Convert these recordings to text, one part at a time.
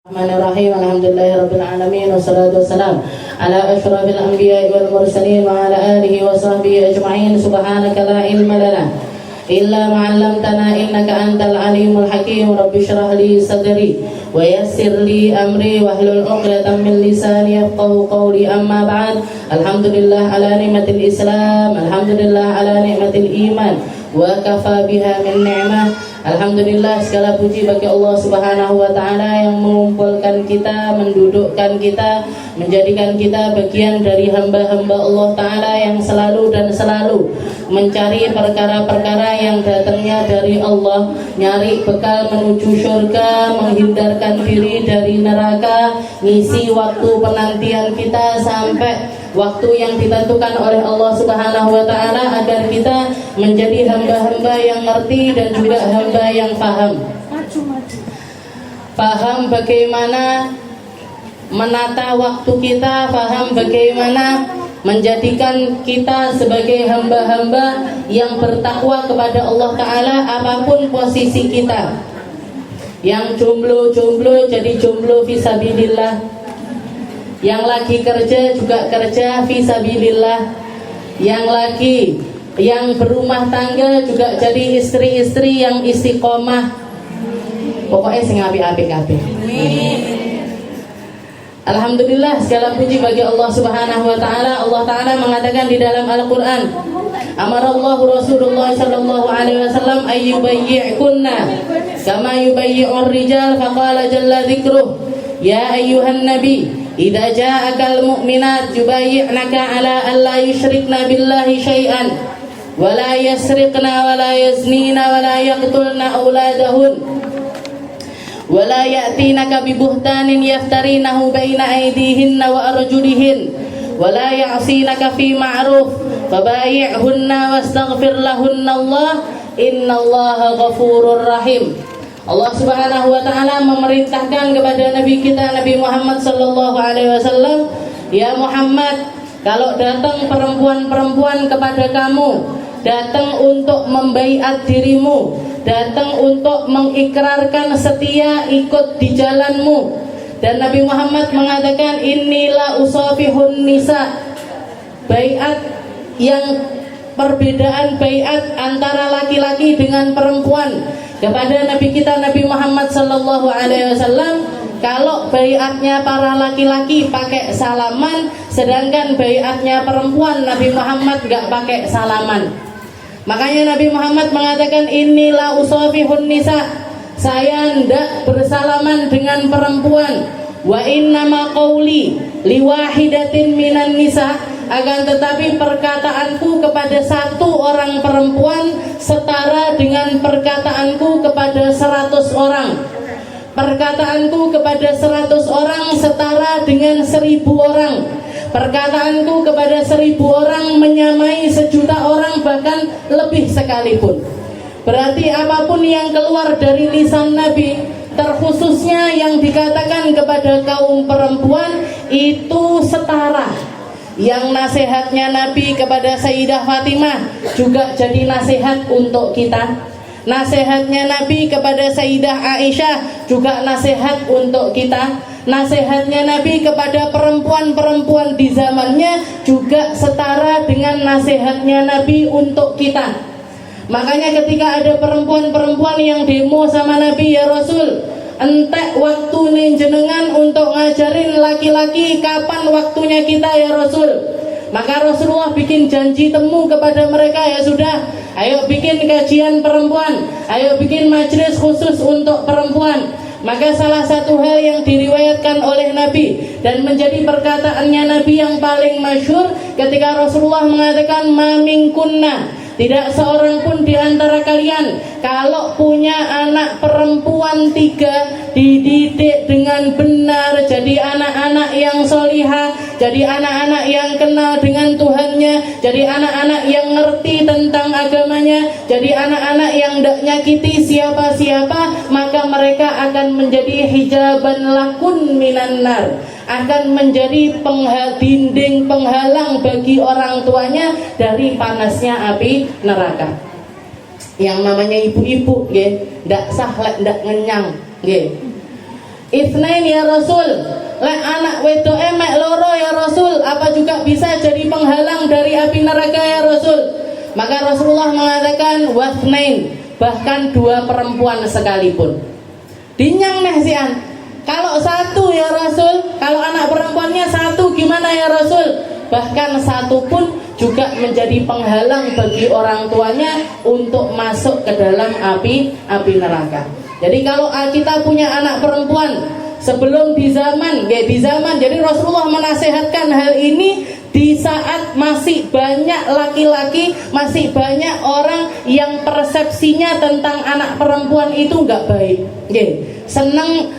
Bismillahirrahmanirrahim. Alhamdulillahirabbil alamin wassalatu wassalamu ala asyrafil anbiya'i wal mursalin wa ala alihi wa sahbihi ajma'in. Subhanaka la ilma lana illa ma 'allamtana innaka antal alimul hakim. Rabbi shrah li sadri wa yassir li amri wahlul 'uqdatam min lisani yafqahu qawli. Amma ba'd. Alhamdulillah ala ni'matil Islam, alhamdulillah ala ni'matil iman wa kafa biha min ni'mah. Alhamdulillah, segala puji bagi Allah Subhanahu wa ta'ala yang mengumpulkan kita, mendudukkan kita, menjadikan kita bagian dari hamba-hamba Allah ta'ala yang selalu dan selalu mencari perkara-perkara yang datangnya dari Allah, nyari bekal menuju surga, menghindarkan diri dari neraka, ngisi waktu penantian kita sampai waktu yang ditentukan oleh Allah Subhanahu wa ta'ala agar kita menjadi hamba-hamba yang ngerti dan juga hamba yang paham bagaimana menata waktu kita, paham bagaimana menjadikan kita sebagai hamba-hamba yang bertakwa kepada Allah ta'ala apapun posisi kita. Yang jomblo jadi jomblo fisabilillah, yang lagi kerja juga kerja fisabilillah, yang berumah tangga juga jadi istri-istri yang istiqomah. Pokoknya sing apik-apik kabeh. Alhamdulillah, segala puji bagi Allah Subhanahu wa ta'ala. Allah ta'ala mengatakan di dalam Al-Qur'an, amarallahu Rasulullah sallallahu alaihi wasallam ayyubayyi'kunna kama yubayyi'ur rijal, faqala jalla dzikruh ya ayyuhan nabi idza ja'akal mu'minat yubayyi'naka ala alla yusyrikna billahi syai'an wa la yasriqna wa la yaznina wa la yaqtulna auladahun wa la ya'tinaka bi buhtanin yaftarinahu baina aydihinna wa arjulihin wa la ya'sinaka fi ma'ruf fabayi'hunna wastaghfir lahunna Allah innallaha ghafurur rahim. Allah Subhanahu wa ta'ala memerintahkan kepada Nabi kita Nabi Muhammad sallallahu alaihi wasallam, ya Muhammad, kalau datang perempuan-perempuan kepada kamu, datang untuk membaiat dirimu, datang untuk mengikrarkan setia ikut di jalanmu, dan Nabi Muhammad mengatakan inilah usafihun nisa, baiat yang perbedaan baiat antara laki-laki dengan perempuan. Kepada Nabi kita Nabi Muhammad sallallahu alaihi wasallam, kalau baiatnya para laki-laki pakai salaman, sedangkan baiatnya perempuan Nabi Muhammad enggak pakai salaman. Makanya Nabi Muhammad mengatakan inilah usafihun nisa, saya hendak bersalaman dengan perempuan. Wa innama qauli liwahidatin minan nisa, akan tetapi perkataanku kepada satu orang perempuan setara dengan perkataanku kepada 100 orang. Perkataanku kepada 100 orang setara dengan 1000 orang. Perkataanku kepada 1000 orang menyamai 1.000.000 orang, bahkan lebih sekalipun. Berarti apapun yang keluar dari lisan Nabi, terkhususnya yang dikatakan kepada kaum perempuan, itu setara. Yang nasihatnya Nabi kepada Sayyidah Fatimah juga jadi nasihat untuk kita. Nasihatnya Nabi kepada Sayyidah Aisyah juga nasihat untuk kita. Nasihatnya Nabi kepada perempuan-perempuan di zamannya juga setara dengan nasihatnya Nabi untuk kita. Makanya ketika ada perempuan-perempuan yang demo sama Nabi, ya Rasul, entek waktu nih jenengan untuk ngajarin laki-laki, kapan waktunya kita ya Rasul? Maka Rasulullah bikin janji temu kepada mereka, ya sudah, ayo bikin kajian perempuan, ayo bikin majelis khusus untuk perempuan. Maka salah satu hal yang diriwayatkan oleh Nabi dan menjadi perkataannya Nabi yang paling masyhur ketika Rasulullah mengatakan maminkunna, tidak seorang pun di antara kalian kalau punya anak perempuan 3, dididik dengan benar, jadi anak-anak yang solihah, jadi anak-anak yang kenal dengan Tuhannya, jadi anak-anak yang ngerti tentang agamanya, jadi anak-anak yang tidak nyakiti siapa-siapa, maka mereka akan menjadi hijaban lakun minan nar, akan menjadi dinding penghalang bagi orang tuanya dari panasnya api neraka. Yang namanya ibu-ibu nggih, ndak sahlek ndak ngenyang nggih. Itsnain ya Rasul. Lek anak wedoke mek loro ya Rasul, apa juga bisa jadi penghalang dari api neraka ya Rasul? Maka Rasulullah mengatakan wathnain, bahkan 2 perempuan sekalipun. Dinyang neh sian. Kalau 1 ya Rasul, kalau anak perempuannya 1 gimana ya Rasul? Bahkan 1 pun juga menjadi penghalang bagi orang tuanya untuk masuk ke dalam api neraka. Jadi kalau kita punya anak perempuan sebelum di zaman, jadi Rasulullah menasehatkan hal ini di saat masih banyak laki-laki, masih banyak orang yang persepsinya tentang anak perempuan itu nggak baik.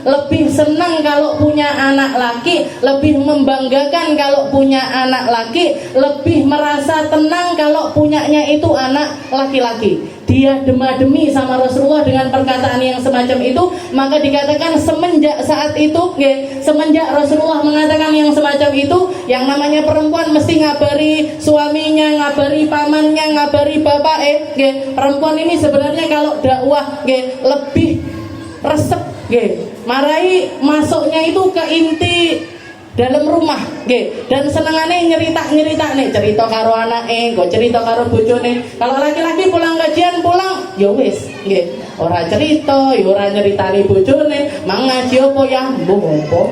Lebih senang kalau punya anak laki, lebih membanggakan kalau punya anak laki, lebih merasa tenang kalau punyanya itu anak laki-laki. Dia dema-demi sama Rasulullah dengan perkataan yang semacam itu. Maka dikatakan semenjak saat itu, semenjak Rasulullah mengatakan yang semacam itu, yang namanya perempuan mesti ngabari suaminya, ngabari pamannya, ngabari bapak. Perempuan ini sebenarnya kalau dakwah lebih resep, marai masuknya itu ke inti dalam rumah, dan senengane nyerita nih, cerita karo anake, kok cerita karo bojone. Kalau laki-laki pulang kajian pulang, ya wis, ora cerita, ya ora nyeritani bojone, mang ngaji apa ya, mbuh apa,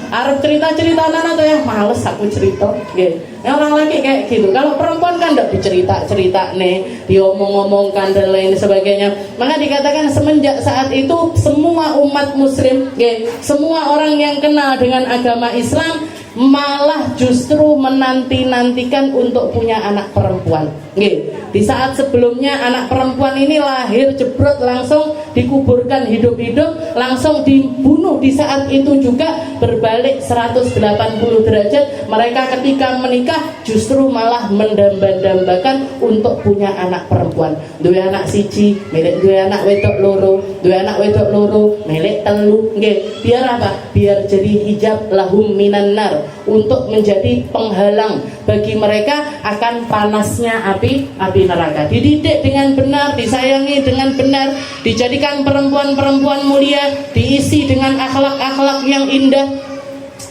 arep cerita-cerita anak tuh ya, males aku cerita, orang laki kayak gitu. Kalau perempuan kan ndak dicerita nih, diomong-omongkan dan lain sebagainya. Maka dikatakan semenjak saat itu semua umat muslim, semua orang yang kenal dengan agama Islam malah justru menanti-nantikan untuk punya anak perempuan. Di saat sebelumnya anak perempuan ini lahir jebrot langsung dikuburkan hidup-hidup, langsung dibunuh. Di saat itu juga berbalik 180 derajat. Mereka ketika menikah justru malah mendamba-dambakan untuk punya anak perempuan. Dua anak siji, milik dua anak wedok loro, milik telu. Biar apa? Biar jadi hijab lahum minan nar, untuk menjadi penghalang bagi mereka akan panasnya api neraka. Dididik dengan benar, disayangi dengan benar, dijadikan perempuan-perempuan mulia, diisi dengan akhlak-akhlak yang indah.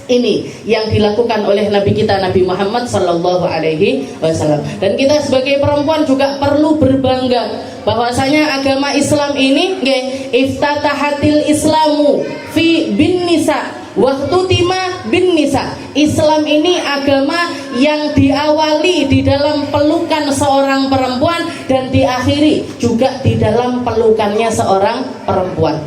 Ini yang dilakukan oleh Nabi kita Nabi Muhammad sallallahu alaihi wasallam. Dan kita sebagai perempuan juga perlu berbangga bahwasanya agama Islam ini iftatahatil Islamu fi bin nisa waktu tima bin nisa. Islam ini agama yang diawali di dalam pelukan seorang perempuan dan diakhiri juga di dalam pelukannya seorang perempuan.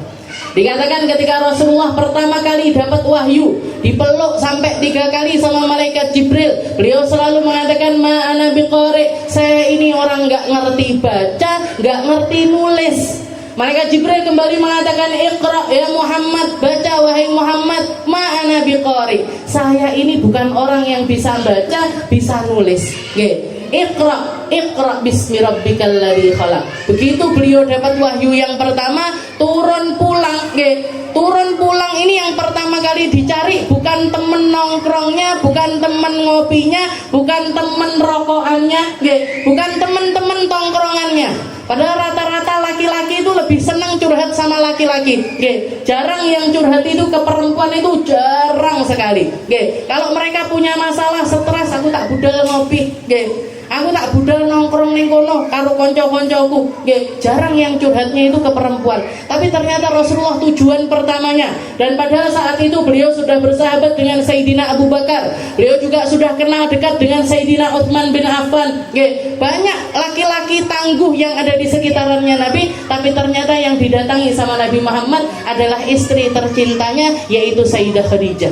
Dikatakan ketika Rasulullah pertama kali dapat wahyu, dipeluk sampai 3 kali sama malaikat Jibril, beliau selalu mengatakan ma'ana biqari, saya ini orang gak ngerti baca, gak ngerti nulis. Malaikat Jibril kembali mengatakan iqra ya Muhammad, baca wahai Muhammad, ma'ana biqari, saya ini bukan orang yang bisa baca, bisa nulis. Iqra bismi rabbikal ladzi khalaq. Begitu beliau dapat wahyu yang pertama, turun pulang. Turun pulang ini yang pertama kali dicari bukan temen nongkrongnya, bukan temen ngopinya, bukan temen rokokannya, bukan temen-temen tongkrongannya. Padahal rata-rata laki-laki itu lebih senang curhat sama laki-laki. Jarang yang curhat itu ke perempuan, itu jarang sekali. Kalau mereka punya masalah, stres, aku tak budal ngopi, aku tak budal nongkrong ning kono karo kanca-kancaku. Jarang yang curhatnya itu ke perempuan. Tapi ternyata Rasulullah tujuan pertamanya, dan padahal saat itu beliau sudah bersahabat dengan Sayyidina Abu Bakar. Beliau juga sudah kenal dekat dengan Sayyidina Utsman bin Affan. Banyak laki-laki tangguh yang ada di sekitarannya Nabi, tapi ternyata yang didatangi sama Nabi Muhammad adalah istri tercintanya, yaitu Sayyidah Khadijah.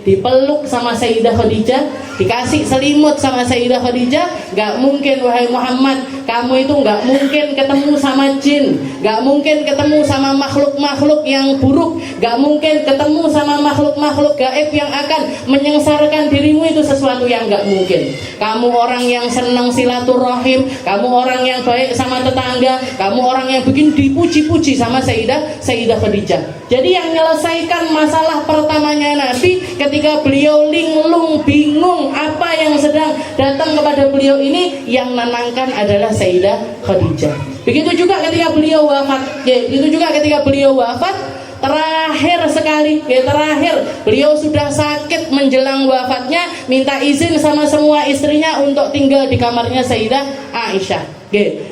Dipeluk sama Sayyidah Khadijah, dikasih selimut sama Sayyidah Khadijah. Gak mungkin wahai Muhammad, kamu itu gak mungkin ketemu sama jin, gak mungkin ketemu sama makhluk-makhluk yang buruk, gak mungkin ketemu sama makhluk-makhluk gaib yang akan menyengsarakan dirimu. Itu sesuatu yang gak mungkin. Kamu orang yang senang silaturahim, kamu orang yang baik sama tetangga, kamu orang yang bikin dipuji-puji sama Sayyidah Khadijah. Jadi yang menyelesaikan masalah pertamanya Nabi ketika beliau linglung bingung apa yang sedang datang kepada beliau ini, yang menenangkan adalah Sayyidah Khadijah. Begitu juga ketika beliau wafat. Begitu juga ketika beliau wafat, terakhir sekali, terakhir beliau sudah sakit menjelang wafatnya, minta izin sama semua istrinya untuk tinggal di kamarnya Sayyidah Aisyah.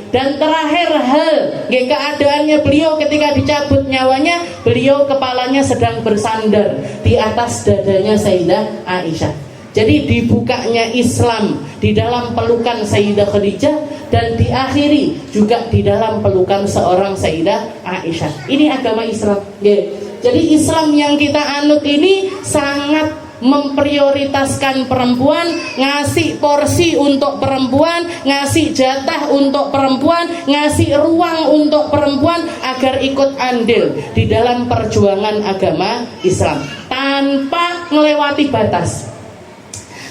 Dan terakhir hal, keadaannya beliau ketika dicabut nyawanya, beliau kepalanya sedang bersandar di atas dadanya Sayyidah Aisyah. Jadi dibukanya Islam di dalam pelukan Sayyidah Khadijah dan diakhiri juga di dalam pelukan seorang Sayyidah Aisyah. Ini agama Islam. Jadi Islam yang kita anut ini sangat memprioritaskan perempuan, ngasih porsi untuk perempuan, ngasih jatah untuk perempuan, ngasih ruang untuk perempuan agar ikut andil di dalam perjuangan agama Islam tanpa melewati batas,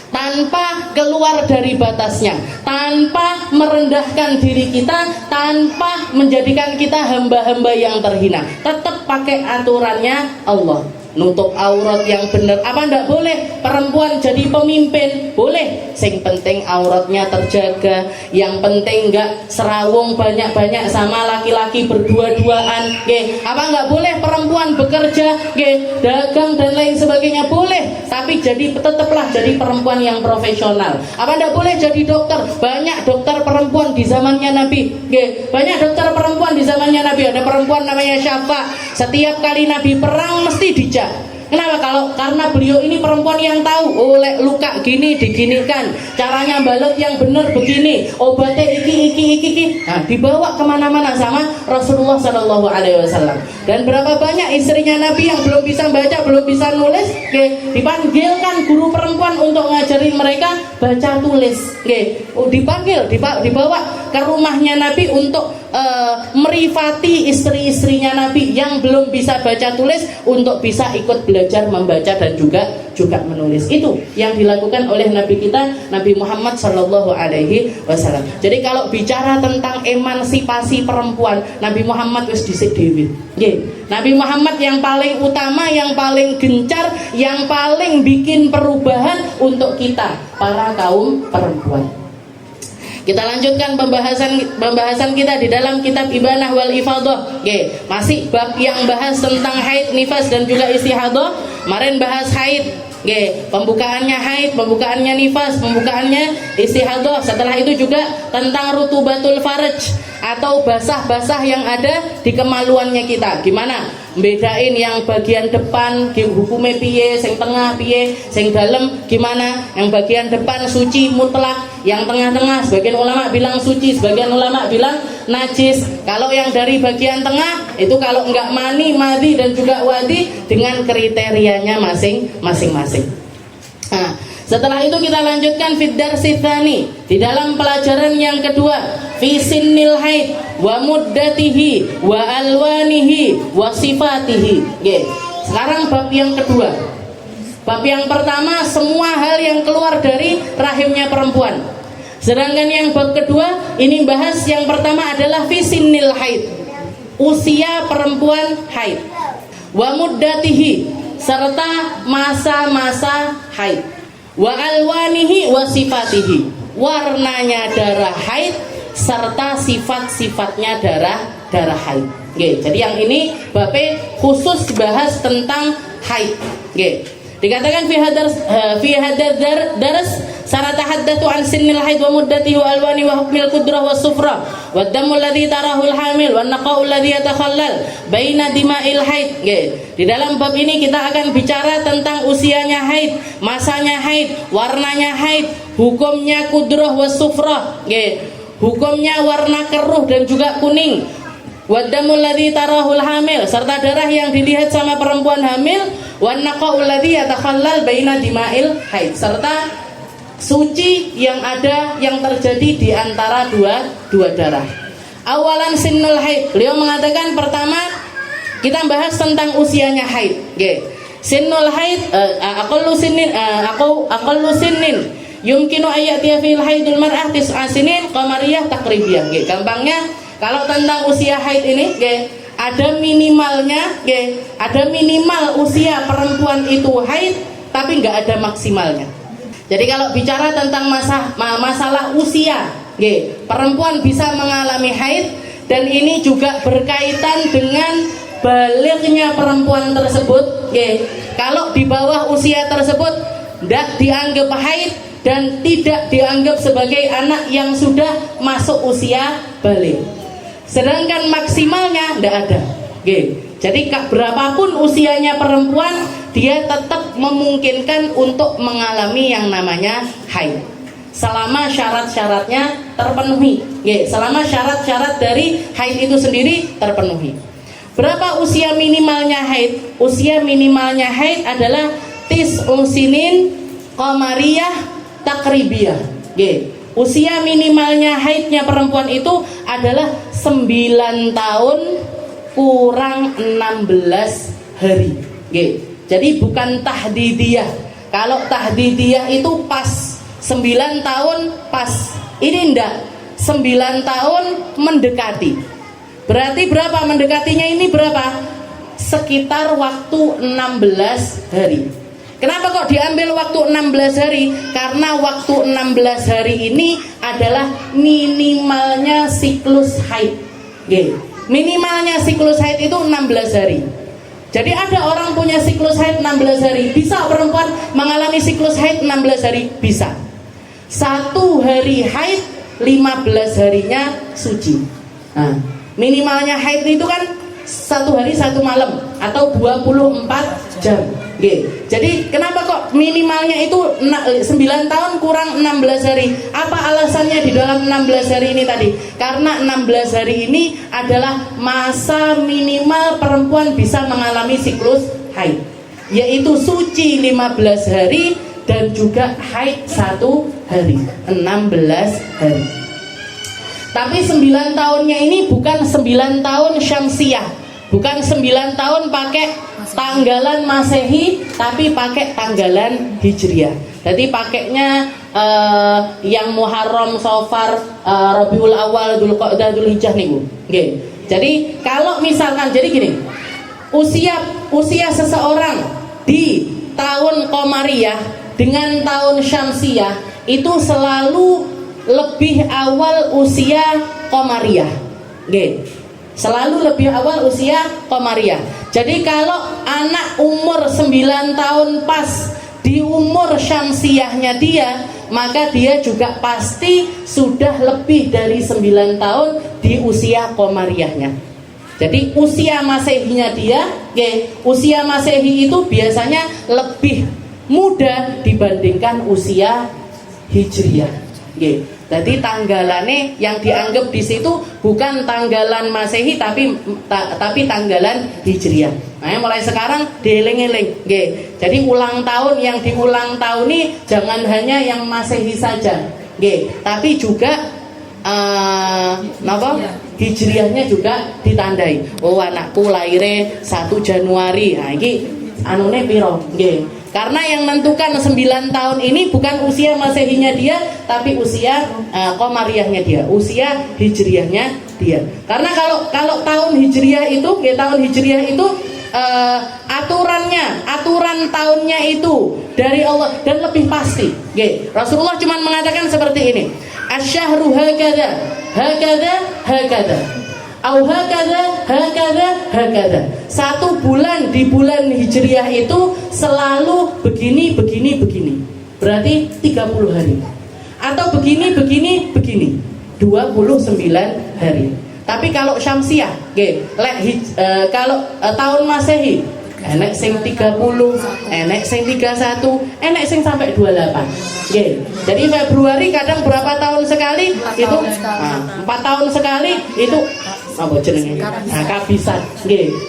tanpa keluar dari batasnya, tanpa merendahkan diri kita, tanpa menjadikan kita hamba-hamba yang terhina. Tetap pakai aturannya Allah. Nutup aurat yang benar. Apa ndak boleh perempuan jadi pemimpin? Boleh. Sing penting auratnya terjaga. Yang penting nggak serawung banyak-banyak sama laki-laki berdua-duaan. Apa nggak boleh perempuan bekerja, dagang dan lain sebagainya? Boleh. Tapi tetaplah jadi perempuan yang profesional. Apa ndak boleh jadi dokter? Banyak dokter perempuan di zamannya Nabi. Banyak dokter perempuan di zamannya Nabi. Ada perempuan namanya Syafa. Setiap kali Nabi perang mesti dijak. Kenapa? Karena beliau ini perempuan yang tahu, oleh luka gini diginikan, caranya balut yang benar begini, obatnya iki. Nah, dibawa kemana-mana sama Rasulullah SAW. Dan berapa banyak istrinya Nabi yang belum bisa baca, belum bisa nulis, dipanggilkan guru perempuan untuk ngajarin mereka baca tulis. Dibawa ke rumahnya Nabi untuk merifati istri-istrinya Nabi yang belum bisa baca tulis untuk bisa ikut belajar membaca dan juga menulis. Itu yang dilakukan oleh Nabi kita, Nabi Muhammad SAW. Jadi kalau bicara tentang emansipasi perempuan, Nabi Muhammad wis dhisik dhewe. Nabi Muhammad yang paling utama, yang paling gencar, yang paling bikin perubahan untuk kita para kaum perempuan. Kita lanjutkan pembahasan kita di dalam kitab Ibanah wal Ifadah. Masih bab yang bahas tentang haid, nifas dan juga istihadah. Kemarin bahas haid, pembukaannya haid, pembukaannya nifas, pembukaannya istihadah. Setelah itu juga tentang rutubatul faraj atau basah-basah yang ada di kemaluannya kita. Gimana bedain yang bagian depan hukumnya piye, sing tengah piye, sing dalem gimana? Yang bagian depan suci mutlak, yang tengah-tengah sebagian ulama bilang suci, sebagian ulama bilang najis. Kalau yang dari bagian tengah itu kalau enggak mani, madhi dan juga wadi dengan kriterianya masing-masing. Nah, setelah itu kita lanjutkan fiddar sithani di dalam pelajaran yang kedua, fi sinnil haid wa muddatihi wa alwanihi wa sifatihi. Sekarang bab yang kedua. Bab yang pertama semua hal yang keluar dari rahimnya perempuan. Sedangkan yang bab kedua ini bahas yang pertama adalah fi sinnil haid, usia perempuan haid, wa muddatihi serta masa-masa haid, wa alwanihi wa sifatihi, warnanya darah haid serta sifat-sifatnya darah haid. Jadi yang ini babnya khusus bahas tentang haid. Dikatakan fi hadar daras saratahaddatsu an sinnil haid wa muddatihi wa alwani wa hukmil qudrah was sufra wa damul ladzi tarahu al hamil wa naqa'u ladzi yatakhallal baina dima'il haid. Di dalam bab ini kita akan bicara tentang usianya haid, masanya haid, warnanya haid, hukumnya qudrah was sufra, hukumnya warna keruh dan juga kuning. Wadamul ladzi tarahul hamil serta darah yang dilihat sama perempuan hamil, wan naqaul ladzi yatakhallal baina dima'il haid serta suci yang ada yang terjadi di antara dua darah. Awalan sinnul haid, beliau mengatakan pertama kita bahas tentang usianya haid. Sinnul haid aqallu sinnin yumkinu ayatiya fil haidul mar'ah tis'a sinin qamariyah takribiyah. Gampangnya kalau tentang usia haid ini, ada minimalnya, ada minimal usia perempuan itu haid, tapi nggak ada maksimalnya. Jadi kalau bicara tentang masalah usia, perempuan bisa mengalami haid, dan ini juga berkaitan dengan balignya perempuan tersebut, kalau di bawah usia tersebut tidak dianggap haid dan tidak dianggap sebagai anak yang sudah masuk usia baligh. Sedangkan maksimalnya tidak ada. Jadi berapapun usianya perempuan, dia tetap memungkinkan untuk mengalami yang namanya haid selama syarat-syaratnya terpenuhi. Selama syarat-syarat dari haid itu sendiri terpenuhi. Berapa usia minimalnya haid? Usia minimalnya haid adalah tis'usinin qamariyah takribiyah. Usia minimalnya haidnya perempuan itu adalah 9 tahun kurang 16 hari. Jadi bukan tahdidiyah. Kalau tahdidiyah itu pas 9 tahun pas. Ini enggak, 9 tahun mendekati. Berarti berapa mendekatinya ini berapa? Sekitar waktu 16 hari. Kenapa kok diambil waktu 16 hari? Karena waktu 16 hari ini adalah minimalnya siklus haid. Minimalnya siklus haid itu 16 hari. Jadi ada orang punya siklus haid 16 hari. Bisa perempuan mengalami siklus haid 16 hari? Bisa. 1 hari haid, 15 harinya suci. Nah, minimalnya haid itu kan 1 hari 1 malam atau 24 jam. Jadi kenapa kok minimalnya itu 9 tahun kurang 16 hari? Apa alasannya di dalam 16 hari ini tadi? Karena 16 hari ini adalah masa minimal perempuan bisa mengalami siklus haid, yaitu suci 15 hari dan juga haid 1 hari, 16 hari. Tapi 9 tahunnya ini bukan 9 tahun syamsiah, bukan 9 tahun pakai tanggalan Masehi, tapi pakai tanggalan Hijriah. Jadi pakainya yang Muharram, Safar, Rabiul Awal, Dzulqa'dah, Dzulhijjah niku. Jadi kalau misalkan jadi gini, usia seseorang di tahun Qamariyah dengan tahun Syamsiyah itu selalu lebih awal usia Qamariyah. Selalu lebih awal usia Qamariyah. Jadi kalau anak umur 9 tahun pas di umur Syamsiyahnya dia, maka dia juga pasti sudah lebih dari 9 tahun di usia Qamariyahnya. Jadi usia Masehinya dia, usia Masehi itu biasanya lebih muda dibandingkan usia Hijriyah. Jadi tanggalannya yang dianggap di situ bukan tanggalan Masehi tapi tanggalan Hijriyah. Nah, mulai sekarang dieling-eling. Jadi ulang tahun yang diulang tahun ini jangan hanya yang Masehi saja. Tapi juga Hijriyahnya juga ditandai. Oh, anakku lahirnya 1 Januari. Nah, ini anune piro? Karena yang menentukan 9 tahun ini bukan usia Masehinya dia, tapi usia Qamariyahnya dia, usia Hijriyahnya dia. Karena kalau tahun Hijriyah itu, aturan tahunnya itu dari Allah dan lebih pasti. Rasulullah cuma mengatakan seperti ini. Asyahru hakada, hakada, hakada. Au hakada, hakada, hakada. 1 bulan di bulan Hijriyah itu selalu begini, begini, begini. Berarti 30 hari. Atau begini, begini, begini. 29 hari. Tapi kalau Syamsiah, kalau tahun Masehi, enek sing 30, enek sing 31, enek sing sampai 28. Jadi Februari kadang berapa tahun sekali? 4 tahun sekali itu apa jenenge? Kabisan.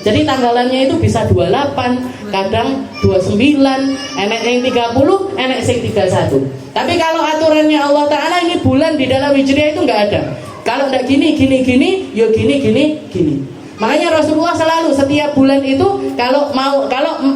Jadi tanggalannya itu bisa 28, kadang 29, enek sing 30, enek sing 31. Tapi kalau aturannya Allah Ta'ala ini bulan di dalam Hijriah itu enggak ada. Kalau enggak gini, ya gini. Makanya Rasulullah selalu setiap bulan itu kalau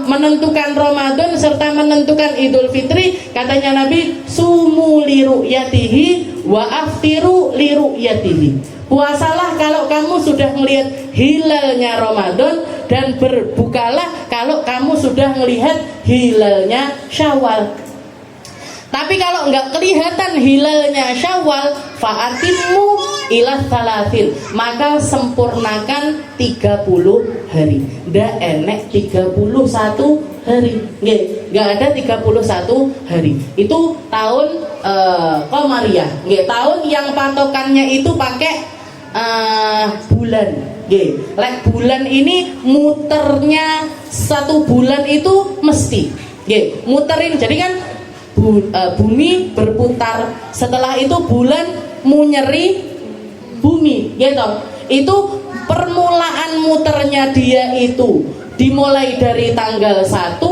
menentukan Ramadan serta menentukan Idul Fitri, katanya Nabi, sumu li ru'yatihi wa aftiru li ru'yatihi. Puasalah kalau kamu sudah melihat hilalnya Ramadan dan berbukalah kalau kamu sudah melihat hilalnya Syawal. Tapi kalau nggak kelihatan hilalnya Syawal, fa'atimmu ila salatin, maka sempurnakan 30 hari. Ndak enek 31 hari. Nggak ada 31 hari. Itu tahun Qamariyah. Tahun yang patokannya itu pakai bulan. Lek bulan ini muternya 1 bulan itu mesti. Muterin. Jadi kan bumi berputar, setelah itu bulan munyeri bumi, gitu. Itu permulaan muternya dia itu dimulai dari tanggal 1,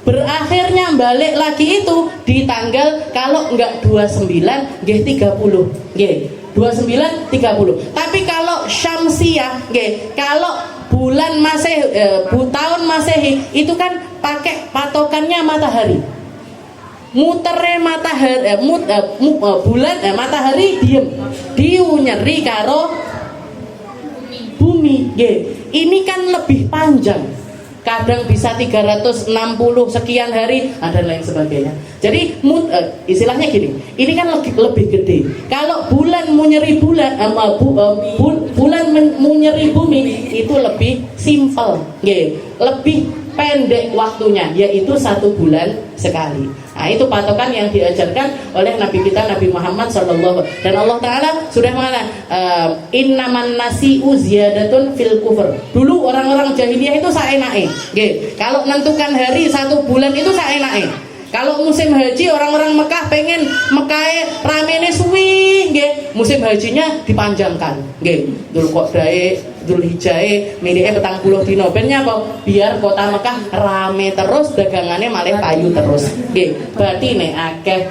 berakhirnya balik lagi itu di tanggal, kalau enggak 29 nggih 30. Nggih, 29 30. Tapi kalau Syamsiah, nggih, kalau bulan Masehi, tahun Masehi itu kan pakai patokannya matahari. Mutere matahari, bulan matahari diem, diunyeri karo bumi. Ini kan lebih panjang, kadang bisa 360 sekian hari, dan lain sebagainya. Jadi istilahnya gini, ini kan lebih gede. Kalau bulan munyeri bulan, bulan munyeri bumi itu lebih simpel, lebih pendek waktunya, yaitu 1 bulan sekali. Nah, itu patokan yang diajarkan oleh Nabi kita Nabi Muhammad SAW. Dan Allah Ta'ala sudah mengatakan innaman nasi'u ziyadatun fil kufur. Dulu orang-orang jahiliyah itu saenake. Kalau menentukan hari 1 bulan itu saenake. Kalau musim haji, orang-orang Mekah pengen Mekah ramene suwi, musim hajinya dipanjangkan. Dul Qa'dah, Dzul Hijjah, milike 40 dina. Ben nyapa? Biar kota Mekah rame terus, dagangannya malah payu terus. Batine akeh.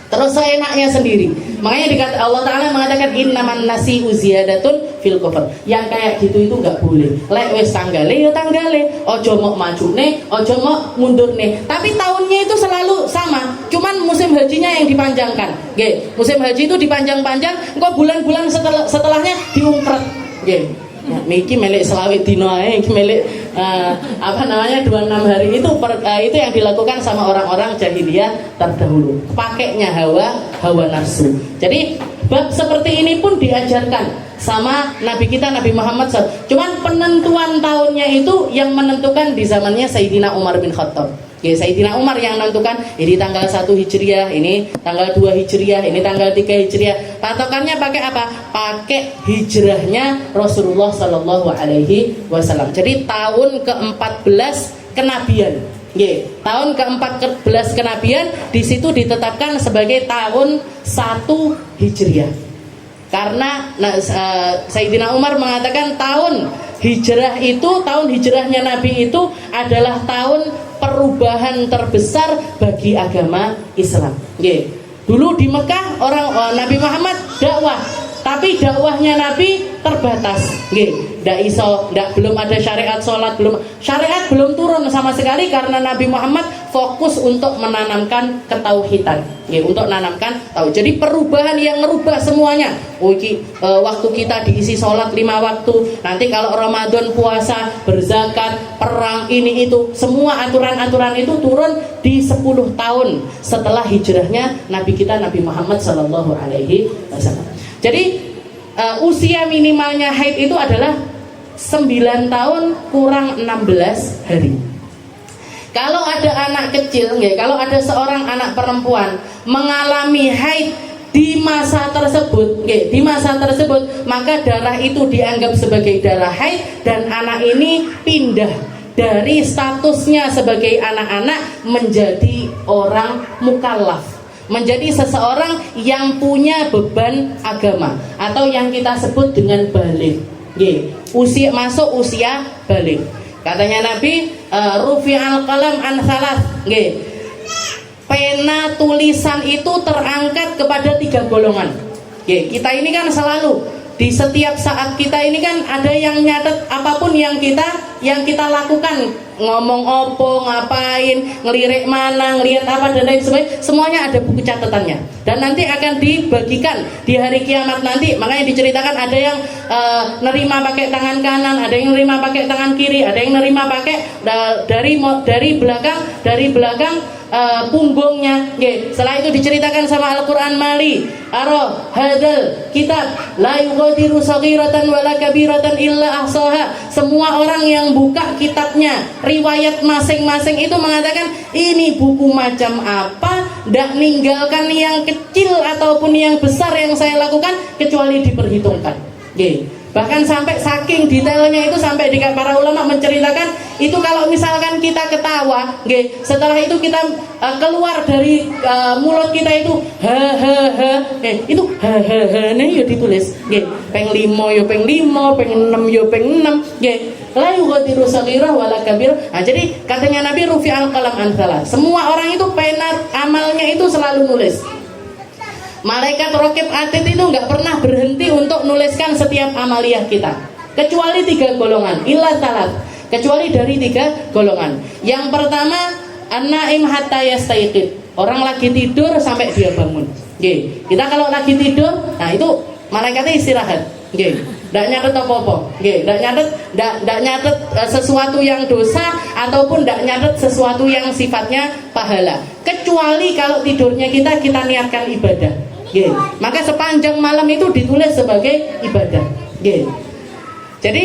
Terus seenaknya sendiri. Makanya dikata Allah Ta'ala mengatakan innaman nasi'u ziyadatun fil kufur. Yang kayak gitu itu nggak boleh. Lek wis tanggale ya tanggale. Ojo mok majune, ojo mok mundurne. Tapi tahunnya itu selalu sama. Cuman musim hajinya yang dipanjangkan. Musim haji itu dipanjang-panjang. Engko bulan-bulan setelahnya diungkret. Niki melek selawit dino ae, iki melek 26 hari itu yang dilakukan sama orang-orang jahiliyah terdahulu. Pakainya hawa nafsu. Jadi bab seperti ini pun diajarkan sama Nabi kita Nabi Muhammad SAW. Cuman penentuan tahunnya itu yang menentukan di zamannya Sayyidina Umar bin Khattab. Sayyidina Umar yang menentukan ini tanggal 1 Hijriah, ini tanggal 2 Hijriah, ini tanggal 3 Hijriah. Patokannya pakai apa? Pakai hijrahnya Rasulullah Sallallahu Alaihi Wasallam. Jadi tahun ke-14 kenabian. Tahun ke-14 kenabian di situ ditetapkan sebagai tahun 1 Hijriah. Karena Sayyidina Umar mengatakan tahun hijrah itu, tahun hijrahnya Nabi itu adalah tahun perubahan terbesar bagi agama Islam. Dulu di Mekah Nabi Muhammad dakwah, tapi dakwahnya Nabi terbatas. Belum ada syariat sholat, syariat belum turun sama sekali karena Nabi Muhammad fokus untuk menanamkan ketauhidan, untuk menanamkan tauhid. Jadi perubahan yang merubah semuanya. Waktu kita diisi sholat 5 waktu, nanti kalau Ramadan puasa, berzakat, perang, ini itu, semua aturan-aturan itu turun di 10 tahun setelah hijrahnya Nabi kita Nabi Muhammad Sallallahu Alaihi Wasallam. Jadi usia minimalnya haid itu adalah 9 tahun kurang 16 hari. Kalau ada anak kecil, kalau ada seorang anak perempuan mengalami haid di masa tersebut, maka darah itu dianggap sebagai darah haid dan anak ini pindah dari statusnya sebagai anak-anak menjadi orang mukallaf, menjadi seseorang yang punya beban agama atau yang kita sebut dengan baligh. Masuk usia baligh. Katanya Nabi, rufi'al qalam an thalath. Pena tulisan itu terangkat kepada 3 golongan. Kita ini kan selalu di setiap saat kita ini kan ada yang nyatet apapun yang kita yang kita lakukan, ngomong opo, ngapain, ngelirik mana, ngelihat apa dan lain sebagainya, semuanya ada buku catatannya. Dan nanti akan dibagikan di hari kiamat nanti. Makanya diceritakan ada yang nerima pakai tangan kanan, ada yang nerima pakai tangan kiri, ada yang nerima pakai dari belakang punggungnya. Setelah itu diceritakan sama Al-Quran Mali, Aro hadal kitab la yughadiru saghiratan wala kabiratan illa ahsaha. Semua orang yang buka kitabnya, riwayat masing-masing itu mengatakan ini buku macam apa, tidak ninggalkan yang kecil ataupun yang besar yang saya lakukan kecuali diperhitungkan. Bahkan sampai saking detailnya itu, sampai para ulama menceritakan itu kalau misalkan kita ketawa, setelah itu kita keluar dari mulut kita itu itu nih ya ditulis, peng 5 ya peng 5, peng 6 ya peng 6, la yughadiru saghirah wala kabir. Nah, jadi katanya Nabi rufi'al qalam an salas. Semua orang itu pena amalnya itu selalu nulis. Malaikat Raqib Atid itu nggak pernah berhenti untuk nuliskan setiap amaliyah kita, kecuali 3 golongan, illa salat, kecuali dari 3 golongan. Yang pertama, an-naim hatta yastayqid, orang lagi tidur sampai dia bangun. Kita kalau lagi tidur, nah itu malaikatnya istirahat. Nggak nyatet apa-apa, nggak nyatet sesuatu yang dosa ataupun nggak nyatet sesuatu yang sifatnya pahala, kecuali kalau tidurnya kita niatkan ibadah. Maka sepanjang malam itu ditulis sebagai ibadah. Jadi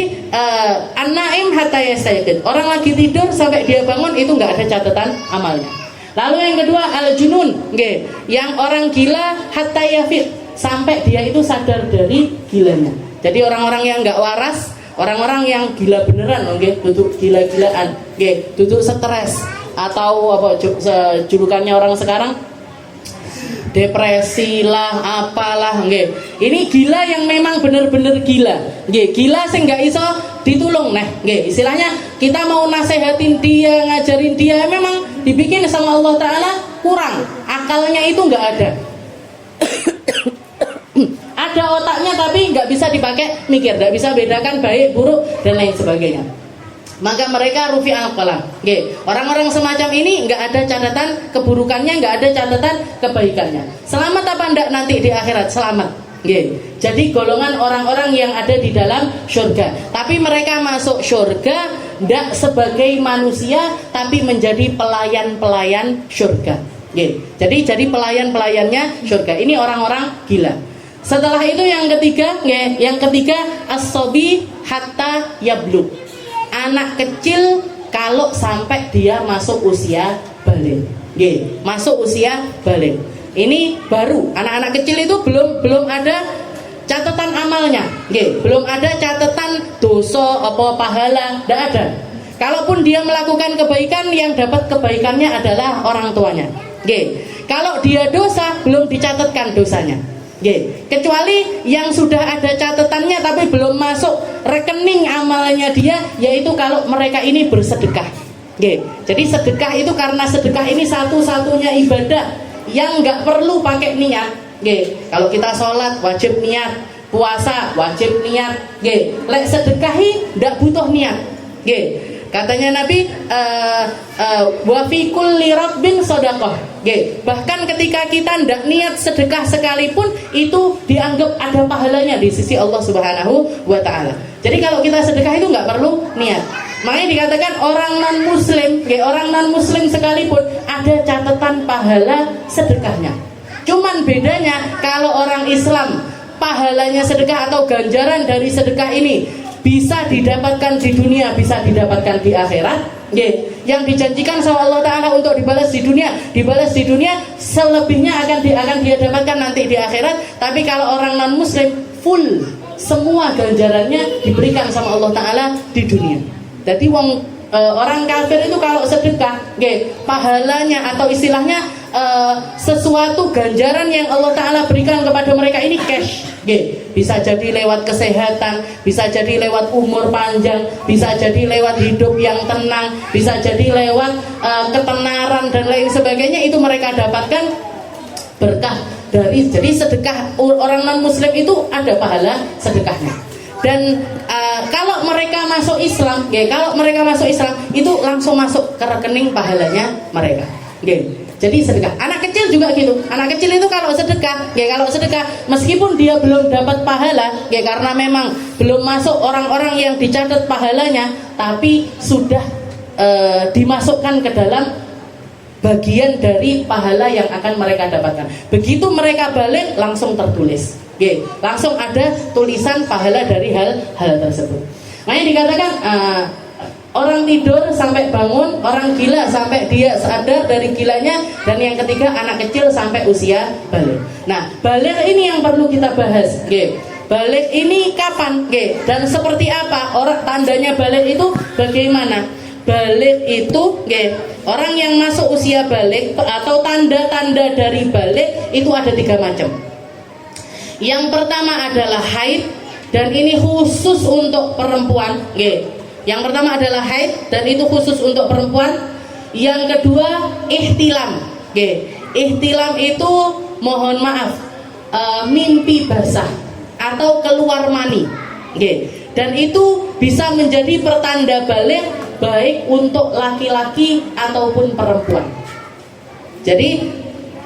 an-naim hatta yastayqid, orang lagi tidur sampai dia bangun itu nggak ada catatan amalnya. Lalu yang kedua al-junun, yang orang gila hatta yafiq, sampai dia itu sadar dari gilanya. Jadi orang-orang yang nggak waras, orang-orang yang gila beneran, duduk gila-gilaan, duduk stres, atau apa julukannya orang sekarang, depresi lah, apalah, ini gila yang memang bener-bener gila, gila sih nggak iso ditulung, istilahnya kita mau nasehatin dia, ngajarin dia, memang dibikin sama Allah Ta'ala kurang, akalnya itu nggak ada. Ada otaknya tapi nggak bisa dipakai mikir, nggak bisa bedakan baik, buruk dan lain sebagainya. Maka mereka rufi'al qalam. Orang-orang semacam ini nggak ada catatan keburukannya, nggak ada catatan kebaikannya. Selamat apa enggak nanti di akhirat? Selamat. Jadi golongan orang-orang yang ada di dalam surga. Tapi mereka masuk surga tidak sebagai manusia, tapi menjadi pelayan-pelayan surga. Jadi pelayan-pelayannya surga. Ini orang-orang gila. Setelah itu yang ketiga as-sobi hatta yablug, anak kecil kalau sampai dia masuk usia balik. Masuk usia balik. Ini baru, anak-anak kecil itu belum ada catatan amalnya, belum ada catatan dosa apa pahala, tidak ada. Kalaupun dia melakukan kebaikan, yang dapat kebaikannya adalah orang tuanya. Kalau dia dosa, belum dicatatkan dosanya. Kecuali yang sudah ada catatannya tapi belum masuk rekening amalnya dia, yaitu kalau mereka ini bersedekah. Jadi sedekah itu, karena sedekah ini satu-satunya ibadah yang nggak perlu pakai niat. Kalau kita sholat wajib niat, puasa wajib niat. Lek sedekahi nggak butuh niat. Katanya Nabi, wa fi kulli rabbin shadaqah. Bahkan ketika kita tidak niat sedekah sekalipun, itu dianggap ada pahalanya di sisi Allah Subhanahu wa Ta'ala. Jadi kalau kita sedekah itu nggak perlu niat. Makanya dikatakan orang non muslim sekalipun ada catatan pahala sedekahnya. Cuman bedanya kalau orang Islam, pahalanya sedekah atau ganjaran dari sedekah ini bisa didapatkan di dunia, bisa didapatkan di akhirat. Yang dijanjikan sama Allah Ta'ala untuk dibalas di dunia, selebihnya akan dia dapatkan nanti di akhirat. Tapi kalau orang non muslim, full semua ganjarannya diberikan sama Allah Ta'ala di dunia. Jadi orang kafir itu kalau sedekah, pahalanya atau istilahnya sesuatu ganjaran yang Allah Ta'ala berikan kepada mereka ini cash. Bisa jadi lewat kesehatan, bisa jadi lewat umur panjang, bisa jadi lewat hidup yang tenang, bisa jadi lewat ketenaran dan lain sebagainya. Itu mereka dapatkan berkah dari, jadi sedekah orang non muslim itu ada pahala sedekahnya. Dan kalau mereka masuk Islam, kalau mereka masuk Islam itu langsung masuk ke rekening pahalanya mereka. Jadi sedekah. Anak kecil juga gitu. Anak kecil itu kalau sedekah, meskipun dia belum dapat pahala, karena memang belum masuk orang-orang yang dicatat pahalanya, tapi sudah dimasukkan ke dalam bagian dari pahala yang akan mereka dapatkan. Begitu mereka balik langsung tertulis. Langsung ada tulisan pahala dari hal tersebut. Makanya dikatakan orang tidur sampai bangun, orang gila sampai dia sadar dari gilanya, dan yang ketiga anak kecil sampai usia balik. Nah, balik ini yang perlu kita bahas. Balik ini kapan? Dan seperti apa? Orang tandanya balik itu bagaimana? Balik itu, orang yang masuk usia balik atau tanda-tanda dari balik itu ada 3 macam. Yang pertama adalah haid, dan ini khusus untuk perempuan. Yang pertama adalah haid, dan itu khusus untuk perempuan. Yang kedua ihtilam. Ihtilam itu mohon maaf, mimpi basah atau keluar mani. Dan itu bisa menjadi pertanda balik baik untuk laki-laki ataupun perempuan. Jadi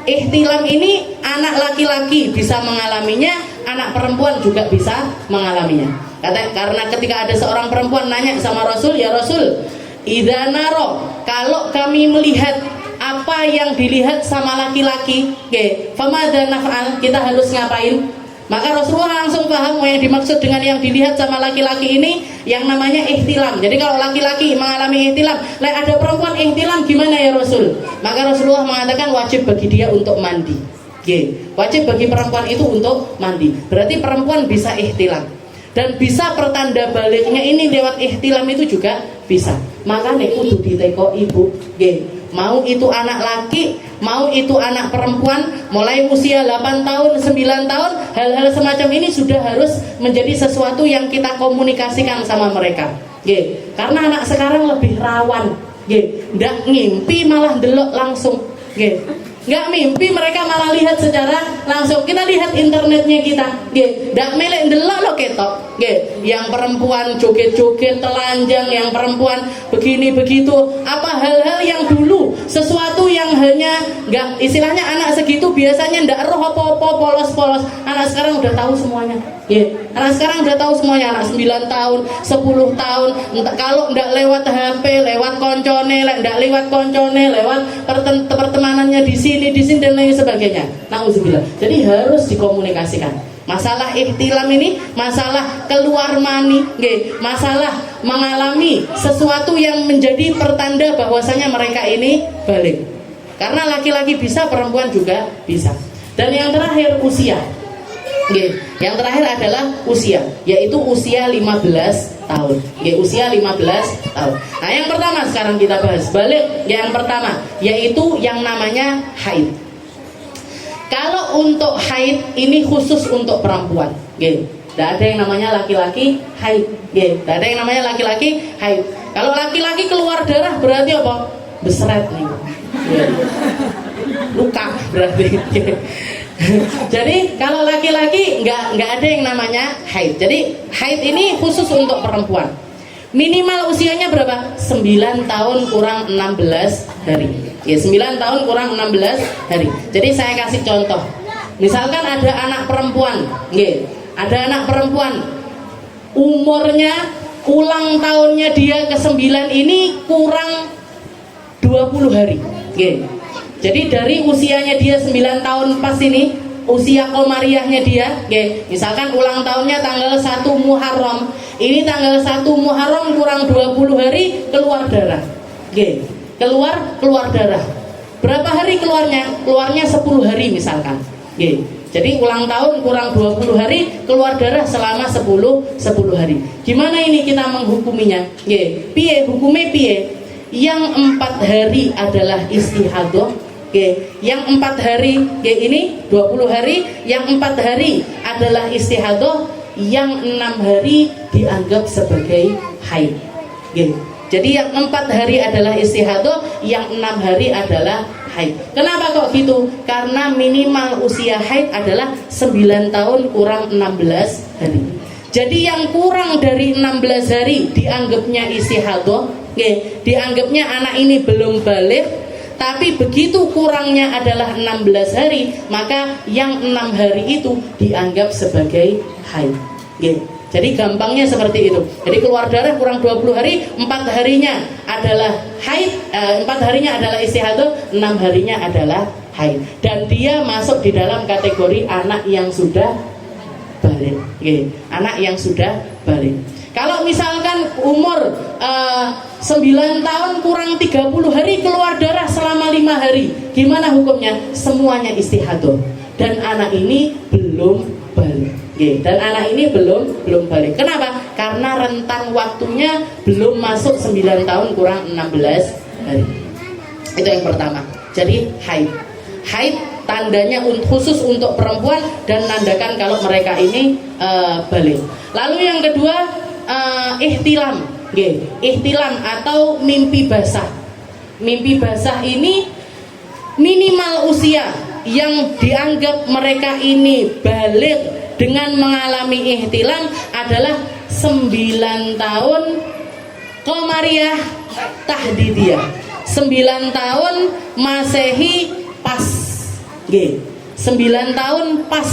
ihtilam ini anak laki-laki bisa mengalaminya, anak perempuan juga bisa mengalaminya. Karena ketika ada seorang perempuan nanya sama Rasul, ya Rasul, idza naro, kalau kami melihat apa yang dilihat sama laki-laki, famadza naf'al, kita harus ngapain? Maka Rasulullah langsung paham yang dimaksud dengan yang dilihat sama laki-laki ini yang namanya ihtilam. Jadi kalau laki-laki mengalami ihtilam, ada perempuan ihtilam, gimana ya Rasul? Maka Rasulullah mengatakan wajib bagi dia untuk mandi. Wajib bagi perempuan itu untuk mandi. Berarti perempuan bisa ihtilam. Dan bisa pertanda baliknya ini lewat ihtilam itu juga bisa. Makanya kudu diteko ibu. Mau itu anak laki, mau itu anak perempuan, mulai usia 8 tahun, 9 tahun, hal-hal semacam ini sudah harus menjadi sesuatu yang kita komunikasikan sama mereka. Karena anak sekarang lebih rawan. Nggak ngimpi malah delok langsung. Nggak mimpi, mereka malah lihat secara langsung. Kita lihat internetnya kita, nggak melek delok lo ketok. Yang perempuan joget-joget telanjang, yang perempuan begini begitu, apa hal-hal yang dulu sesuatu yang hanya nggak, istilahnya anak segitu biasanya nggak roh apa-apa, polos-polos. Anak sekarang udah tahu semuanya. Anak sekarang udah tahu semuanya. Anak 9 tahun, 10 tahun, kalau nggak lewat HP, lewat koncone, nggak lewat koncone, lewat pertemanannya di sini dan lain sebagainya. Nauzubillah. Jadi harus dikomunikasikan. Masalah ihtilam ini masalah keluar mani, masalah mengalami sesuatu yang menjadi pertanda bahwasanya mereka ini balik. Karena laki-laki bisa, perempuan juga bisa. Dan yang terakhir usia. Yang terakhir adalah usia, yaitu usia 15 tahun. Usia 15 tahun. Nah, yang pertama sekarang kita bahas balik. Yang pertama yaitu yang namanya haid. Kalau untuk haid ini khusus untuk perempuan. Tidak ada yang namanya laki-laki haid. Tidak ada yang namanya laki-laki haid. Kalau laki-laki keluar darah berarti apa? Besret nih. Luka berarti. Jadi kalau laki-laki nggak ada yang namanya haid. Jadi haid ini khusus untuk perempuan. Minimal usianya berapa? 9 tahun kurang 16 hari. 9 tahun kurang 16 hari. Jadi saya kasih contoh. Misalkan ada anak perempuan, ada anak perempuan, umurnya ulang tahunnya dia ke-9 ini kurang 20 hari. Jadi dari usianya dia 9 tahun pas ini, usia komariahnya dia, misalkan ulang tahunnya tanggal 1 Muharram. Ini tanggal 1 Muharram kurang 20 hari keluar darah. Keluar darah. Berapa hari keluarnya? Keluarnya 10 hari misalkan. Jadi ulang tahun kurang 20 hari keluar darah selama 10 hari. Gimana ini kita menghukuminya? Piye hukumnya piye? Yang 4 hari adalah istihadah. Yang 4 hari ini 20 hari, yang 4 hari adalah istihadah, yang 6 hari dianggap sebagai haid. Jadi yang 4 hari adalah istihadah, yang 6 hari adalah haid. Kenapa kok gitu? Karena minimal usia haid adalah 9 tahun kurang 16 hari. Jadi yang kurang dari 16 hari dianggapnya istihadah, dianggapnya anak ini belum balik. Tapi begitu kurangnya adalah 16 hari, maka yang 6 hari itu dianggap sebagai haid. Jadi gampangnya seperti itu. Jadi keluar darah kurang 20 hari, 4 harinya adalah haid, 4 harinya adalah istihadah, 6 harinya adalah haid. Dan dia masuk di dalam kategori anak yang sudah balik. Anak yang sudah balik. Kalau misalkan umur 9 tahun kurang 30 hari keluar darah selama 5 hari, gimana hukumnya? Semuanya istihadah. Dan anak ini belum balik. Dan anak ini belum balik. Kenapa? Karena rentang waktunya belum masuk 9 tahun kurang 16 hari. Itu yang pertama. Jadi haid. Haid tandanya khusus untuk perempuan dan nandakan kalau mereka ini balik. Lalu yang kedua, ihtilam. Ihtilam atau mimpi basah. Mimpi basah ini minimal usia yang dianggap mereka ini balik dengan mengalami ihtilam adalah 9 tahun Qamariyah Tahdidiyah. 9 tahun Masehi pas. 9 tahun pas.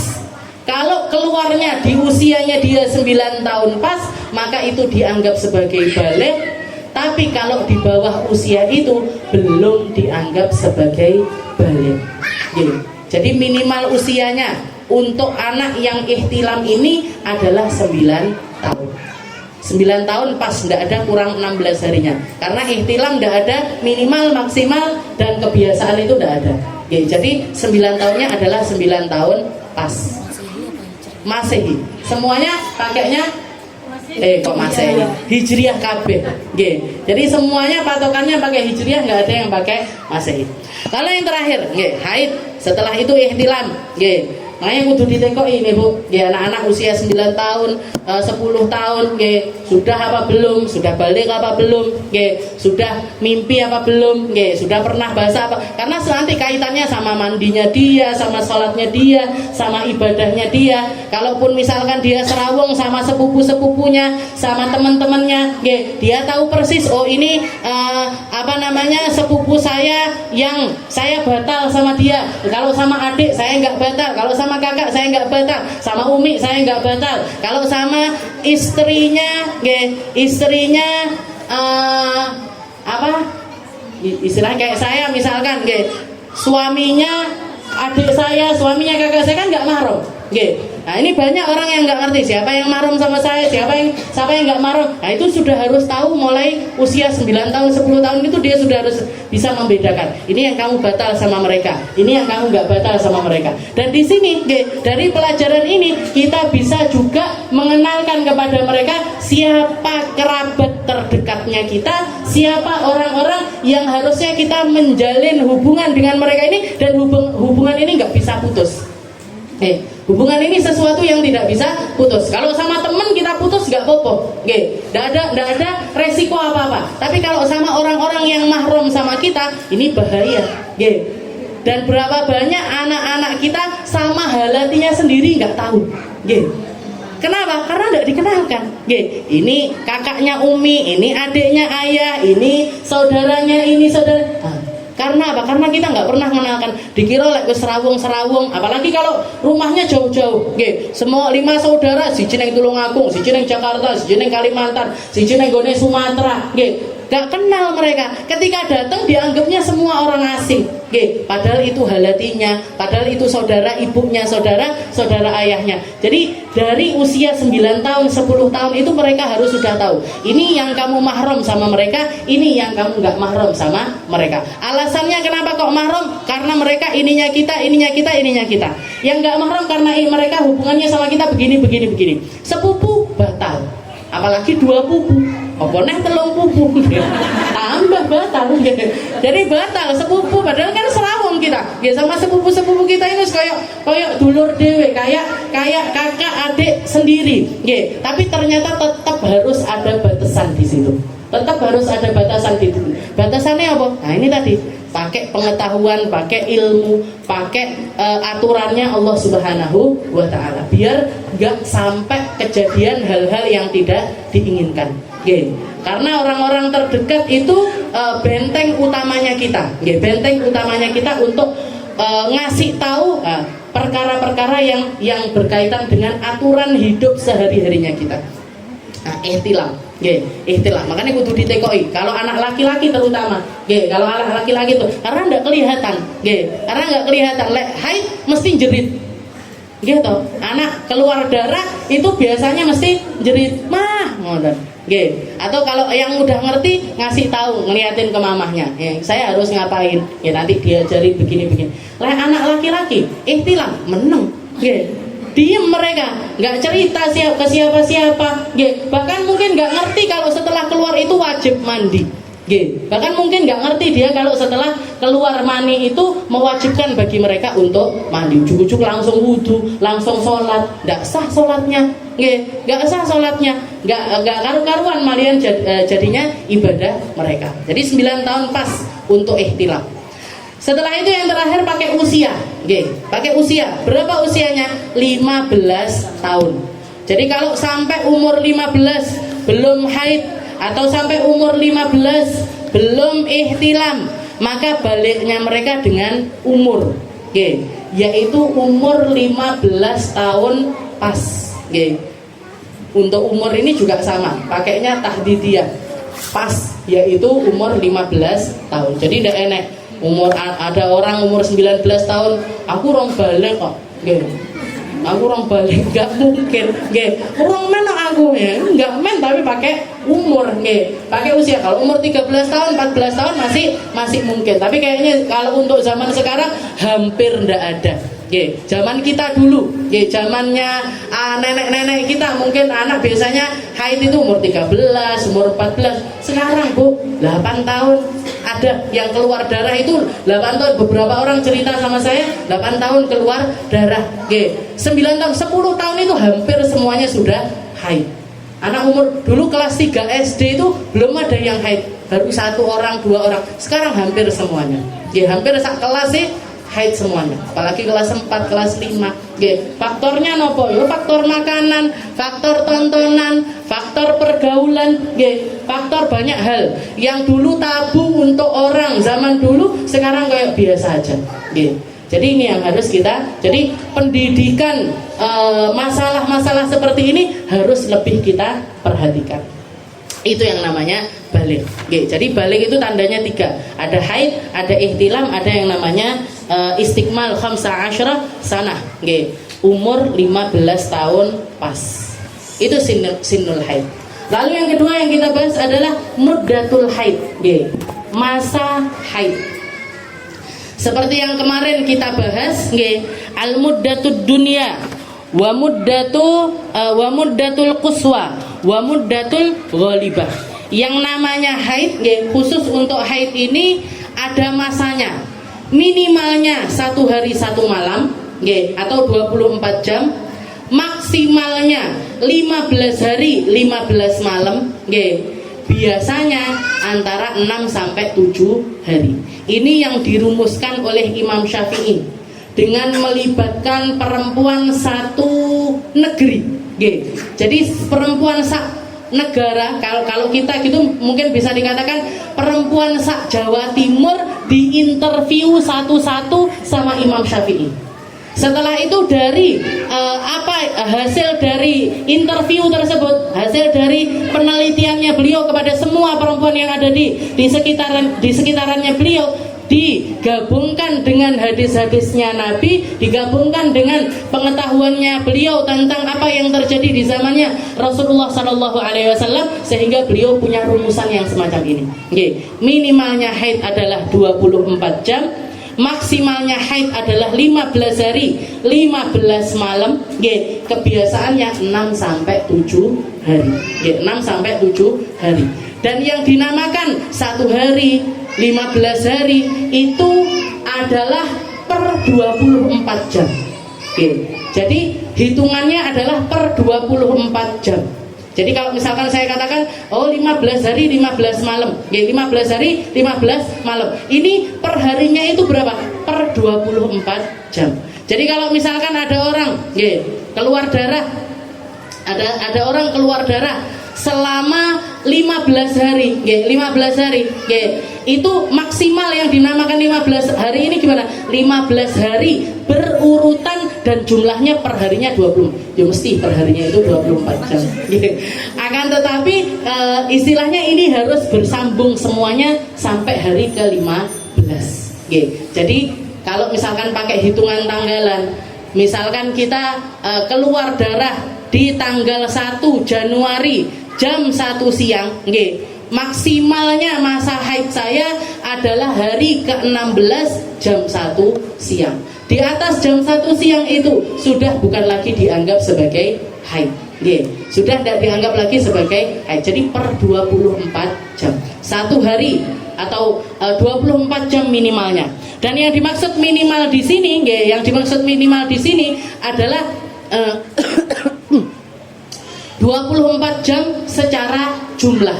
Kalau keluarnya di usianya dia 9 tahun pas, maka itu dianggap sebagai balik. Tapi kalau di bawah usia itu belum dianggap sebagai balik. Jadi minimal usianya untuk anak yang ihtilam ini adalah 9 tahun. 9 tahun pas, tidak ada kurang 16 harinya. Karena ihtilam tidak ada minimal, maksimal, dan kebiasaan itu tidak ada. Jadi 9 tahunnya adalah 9 tahun pas. Masehi. Semuanya pakainya kok Masehi? Hijriah kabeh. Jadi semuanya patokannya pakai Hijriah, nggak ada yang pakai Masehi. Lalu yang terakhir, haid. Setelah itu ihtilam. Makanya kudu ditekoki ini Bu, anak-anak usia 9 tahun, 10 tahun, sudah apa belum, sudah balik apa belum, sudah mimpi apa belum, sudah pernah basah apa. Karena nanti kaitannya sama mandinya dia, sama sholatnya dia, sama ibadahnya dia. Kalaupun misalkan dia serawung sama sepupu-sepupunya, sama teman-temannya, dia tahu persis, oh ini sepupu saya yang saya batal sama dia. Kalau sama adik saya nggak batal, kalau sama kakak saya nggak batal, sama umi saya nggak batal. Kalau sama istrinya, istilahnya kayak saya misalkan, suaminya adik saya, suaminya kakak saya kan nggak mahram. Nah ini banyak orang yang nggak ngerti siapa yang mahram sama saya, siapa yang nggak mahram. Nah itu sudah harus tahu mulai usia 9 tahun, 10 tahun itu dia sudah harus bisa membedakan. Ini yang kamu batal sama mereka, ini yang kamu nggak batal sama mereka. Dan di sini dari pelajaran ini kita bisa juga mengenalkan kepada mereka siapa kerabat terdekatnya kita, siapa orang-orang yang harusnya kita menjalin hubungan dengan mereka ini, dan hubungan ini nggak bisa putus. Hubungan ini sesuatu yang tidak bisa putus. Kalau sama teman kita putus nggak apa-apa, nggak ada resiko apa-apa. Tapi kalau sama orang-orang yang mahram sama kita, ini bahaya. Dan berapa banyak anak-anak kita sama halatinya sendiri nggak tahu. Kenapa? Karena tidak dikenalkan. Ini kakaknya Umi, ini adiknya Ayah, ini saudaranya, ini saudara. Karena apa? Karena kita nggak pernah mengenalkan. Dikira lek wis serawung, apalagi kalau rumahnya jauh-jauh. Semua 5 saudara, siji ning Tulungagung, siji ning Jakarta, siji ning Kalimantan, siji ning gone Sumatera. Gak kenal mereka. Ketika datang dianggapnya semua orang asing. Padahal itu halatinya, padahal itu saudara ibunya, saudara ayahnya. Jadi dari usia 9 tahun, 10 tahun itu mereka harus sudah tahu. Ini yang kamu mahram sama mereka, ini yang kamu gak mahram sama mereka. Alasannya kenapa kok mahram? Karena mereka ininya kita, ininya kita, ininya kita. Yang gak mahram karena mereka hubungannya sama kita begini. Sepupu batal, apalagi 2 pupu. Apa neh 3 pupu tambah batal. Jadi batal sepupu, padahal kan serawung kita. Sama sepupu kita ini kayak dulur dewe, kayak kakak adik sendiri. Tapi ternyata tetap harus ada batasan di situ. Tetap harus ada batasan gitu. Batasannya apa? Nah ini tadi, pakai pengetahuan, pakai ilmu, pakai aturannya Allah Subhanahu wa Ta'ala, biar nggak sampai kejadian hal-hal yang tidak diinginkan. Karena orang-orang terdekat itu benteng utamanya kita, benteng utamanya kita untuk ngasih tahu perkara-perkara yang berkaitan dengan aturan hidup sehari-harinya kita. Nah, ihtilam, ihtilam. Makanya kudu ditekoi. Kalau anak laki-laki terutama, kalau anak laki-laki itu karena nggak kelihatan, karena nggak kelihatan. Haid mesti jerit, gitu. Anak keluar darah itu biasanya mesti jerit, mah, ngoten. Atau kalau yang udah ngerti ngasih tahu, ngeliatin ke mamahnya, saya harus ngapain, nanti diajari begini-begini. Anak laki-laki ihtilam meneng, diem mereka, nggak cerita ke siapa-siapa, bahkan mungkin nggak ngerti kalau setelah keluar itu wajib mandi, bahkan mungkin nggak ngerti dia kalau setelah keluar mani itu mewajibkan bagi mereka untuk mandi. Ujuk-ujuk langsung wudhu, langsung sholat, nggak sah sholatnya, nggak sah sholatnya, nggak karu-karuan malian jadinya ibadah mereka. Jadi 9 tahun pas untuk ihtilam. Setelah itu yang terakhir pakai usia, pakai usia. Berapa usianya? 15 tahun. Jadi kalau sampai umur 15 belum haid atau sampai umur 15 belum ihtilam, maka baliknya mereka dengan umur, yaitu umur 15 tahun pas. Untuk umur ini juga sama, pakainya tahdidiyah, pas, yaitu umur 15 tahun. Jadi tidak enak umur, ada orang umur 19 tahun, aku orang balik kok, aku orang balik, nggak mungkin, orang men aku nggak men, tapi pakai umur, pakai usia. Kalau umur 13 tahun, 14 tahun masih mungkin, tapi kayaknya kalau untuk zaman sekarang hampir ndak ada. Zaman kita dulu, zamannya nenek-nenek kita, mungkin anak biasanya haid itu umur 13, umur 14. Sekarang Bu, 8 tahun ada yang keluar darah itu 8 tahun. Beberapa orang cerita sama saya 8 tahun keluar darah. 9 tahun, 10 tahun itu hampir semuanya sudah haid. Anak umur dulu kelas 3 SD itu belum ada yang haid, baru 1 orang, 2 orang. Sekarang hampir semuanya. Hampir sak kelas sih haid semuanya, apalagi kelas 4, kelas 5. Faktornya nopo? Yo faktor makanan, faktor tontonan, faktor pergaulan, faktor banyak hal yang dulu tabu untuk orang zaman dulu, sekarang kayak biasa aja. Jadi ini yang harus kita, jadi pendidikan masalah-masalah seperti ini harus lebih kita perhatikan. Itu yang namanya balik. Jadi balik itu tandanya 3. Ada haid, ada ihtilam, ada yang namanya istikmal 15 sanah. Umur 15 tahun pas. Itu sinul haid. Lalu yang kedua yang kita bahas adalah muddatul haid. Masa haid. Seperti yang kemarin kita bahas, al muddatud dunya wa muddatul quswa wa muddatul ghalibah. Yang namanya haid, khusus untuk haid ini ada masanya. Minimalnya 1 hari 1 malam, atau 24 jam. Maksimalnya 15 hari 15 malam, biasanya antara 6 sampai 7 hari. Ini yang dirumuskan oleh Imam Syafi'i dengan melibatkan perempuan satu negeri. Jadi perempuan sak negara, kalau kita gitu mungkin bisa dikatakan perempuan sak Jawa Timur diinterview satu-satu sama Imam Syafi'i. Setelah itu dari hasil dari interview tersebut, hasil dari penelitiannya beliau kepada semua perempuan yang ada di sekitarannya beliau, digabungkan dengan hadis-hadisnya Nabi, digabungkan dengan pengetahuannya beliau tentang apa yang terjadi di zamannya Rasulullah SAW, sehingga beliau punya rumusan yang semacam ini. Minimalnya haid adalah 24 jam, maksimalnya haid adalah 15 hari 15 malam, kebiasaannya 6 sampai 7 hari. 6 sampai 7 hari. Dan yang dinamakan 1 hari 15 hari itu adalah per 24 jam. Jadi hitungannya adalah per 24 jam. Jadi kalau misalkan saya katakan 15 hari 15 malam, 15 hari 15 malam. Ini per harinya itu berapa? Per 24 jam. Jadi kalau misalkan ada orang keluar darah, ada orang keluar darah selama 15 hari, 15 hari, itu maksimal yang dinamakan 15 hari ini gimana? 15 hari berurutan dan jumlahnya per harinya 20. Ya mesti per harinya itu 24 jam. Akan tetapi istilahnya ini harus bersambung semuanya sampai hari ke-15. Jadi kalau misalkan pakai hitungan tanggalan, misalkan kita keluar darah di tanggal 1 Januari jam 1 siang, maksimalnya masa haid saya adalah hari ke-16 jam 1 siang. Di atas jam 1 siang itu sudah bukan lagi dianggap sebagai haid. Sudah tidak dianggap lagi sebagai haid. Jadi per 24 jam. Satu hari atau 24 jam minimalnya. Dan yang dimaksud minimal di sini, yang dimaksud minimal di sini adalah 24 jam secara jumlah.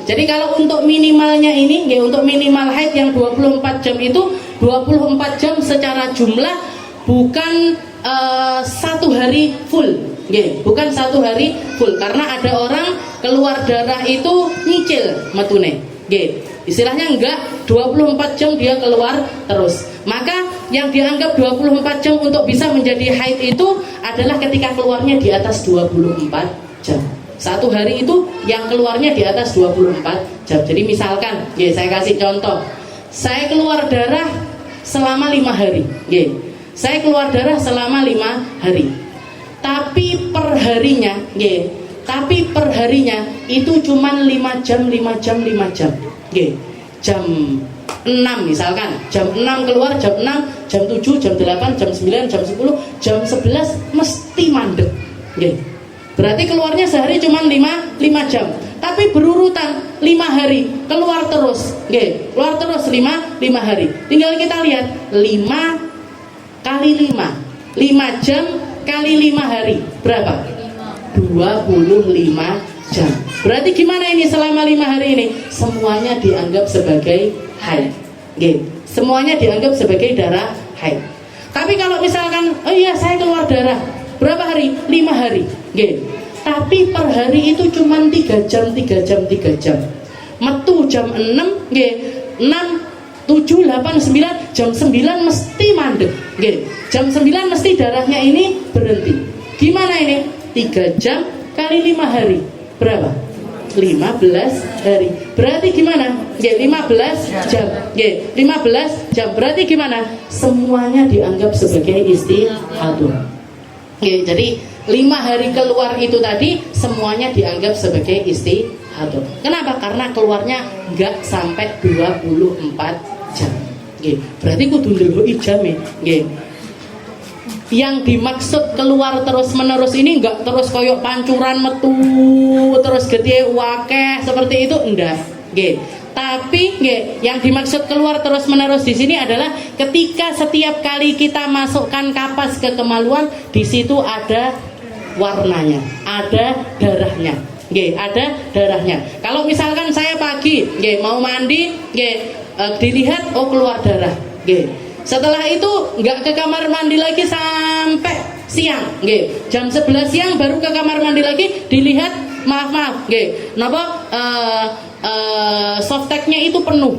Jadi kalau untuk minimalnya ini, untuk minimal haid yang 24 jam itu 24 jam secara jumlah, bukan satu hari full. Bukan satu hari full, karena ada orang keluar darah itu nyicil metune. Istilahnya enggak 24 jam dia keluar terus. Maka yang dianggap 24 jam untuk bisa menjadi haid itu adalah ketika keluarnya di atas 24 jam. Satu hari itu yang keluarnya di atas 24 jam. Jadi misalkan, saya kasih contoh, saya keluar darah selama 5 hari. Saya keluar darah selama 5 hari. Tapi per harinya, per harinya itu cuman 5 jam, 5 jam, 5 jam. Jam 6 misalkan, jam 6 keluar, jam 6, jam 7, jam 8, jam 9, jam 10, jam 11 mesti mandek. Berarti keluarnya sehari cuma 5 jam. Tapi berurutan 5 hari keluar terus. Keluar terus 5 hari. Tinggal kita lihat 5 kali 5. 5 jam kali 5 hari berapa? 25 jam. Berarti gimana ini selama 5 hari ini? Semuanya dianggap sebagai haid. Semuanya dianggap sebagai darah haid. Tapi kalau misalkan, saya keluar darah berapa hari? 5 hari. Tapi per hari itu cuma 3 jam, 3 jam, 3 jam. Metu jam 6, 6, 7, 8, 9, jam 9 mesti mandek. Jam 9 mesti darahnya ini berhenti. Gimana ini? 3 jam kali 5 hari berapa? 15 hari. Berarti gimana? 15 jam. 15 jam. Berarti gimana? Semuanya dianggap sebagai istihadah. Jadi 5 hari keluar itu tadi semuanya dianggap sebagai istihadah. Kenapa? Karena keluarnya nggak sampai 24 jam. Berarti kudu ndeloki jame. Yang dimaksud keluar terus menerus ini enggak terus koyok pancuran metu terus gede wakeh seperti itu, enggak. Tapi yang dimaksud keluar terus menerus di sini adalah ketika setiap kali kita masukkan kapas ke kemaluan, di situ ada warnanya, ada darahnya. Ada darahnya. Kalau misalkan saya pagi mau mandi, dilihat keluar darah. Setelah itu nggak ke kamar mandi lagi sampai siang. Jam 11 siang baru ke kamar mandi lagi, dilihat maaf. Napa softteknya itu penuh.